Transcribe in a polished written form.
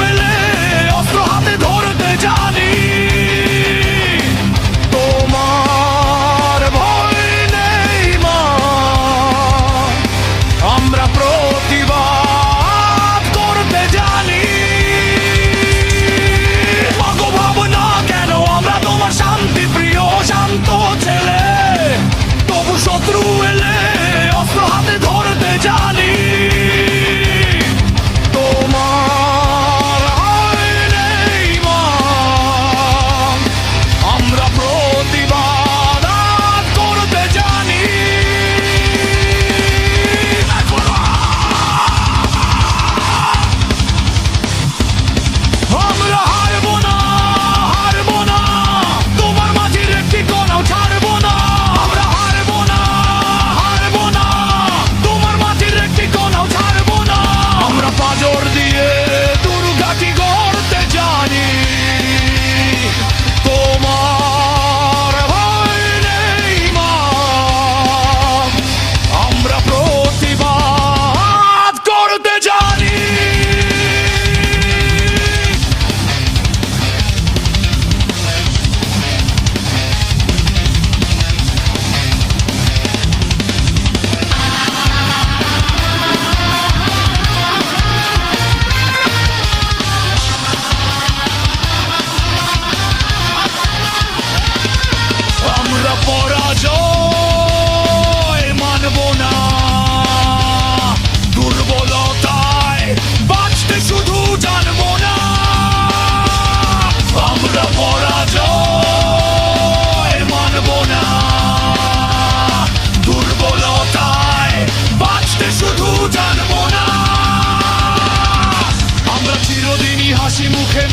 এলে অস্ত্র হাতে ধরতে জানি। তোমার ভয় নেই মা, আমরা প্রতিবাদ করতে জানি। মাগো ভাবনা কেন আমরা তোমার শান্তি প্রিয় শান্ত ছেলে, তবু শত্রু এলে অস্ত্র হাতে ধরতে জানি। তোমার ভয় নেই মা, আমরা প্রতিবাদ করতে জানি। আমরা হারবো না, হারবো না, তোমার মাঝের একটি কোণাও ছাড়বো না। আমরা হারবো না, হারবো না, তোমার মাঝের একটি কোণাও ছাড়বো না। আমরা পাঁজর দিয়ে দুর্গাটি গড়তে জানি। তোমার ভয় নেই মা, আমরা প্রতিবাদ করতে জানি। আমরা পরাজয় মানব না, দুর্বলতায় বাঁচতে শুধু জানবো না। আমরা পরাজয় মানব না, দুর্বলতায় বাঁচতে শুধু জানবো না। আমরা চিরদিনই হাসি মুখে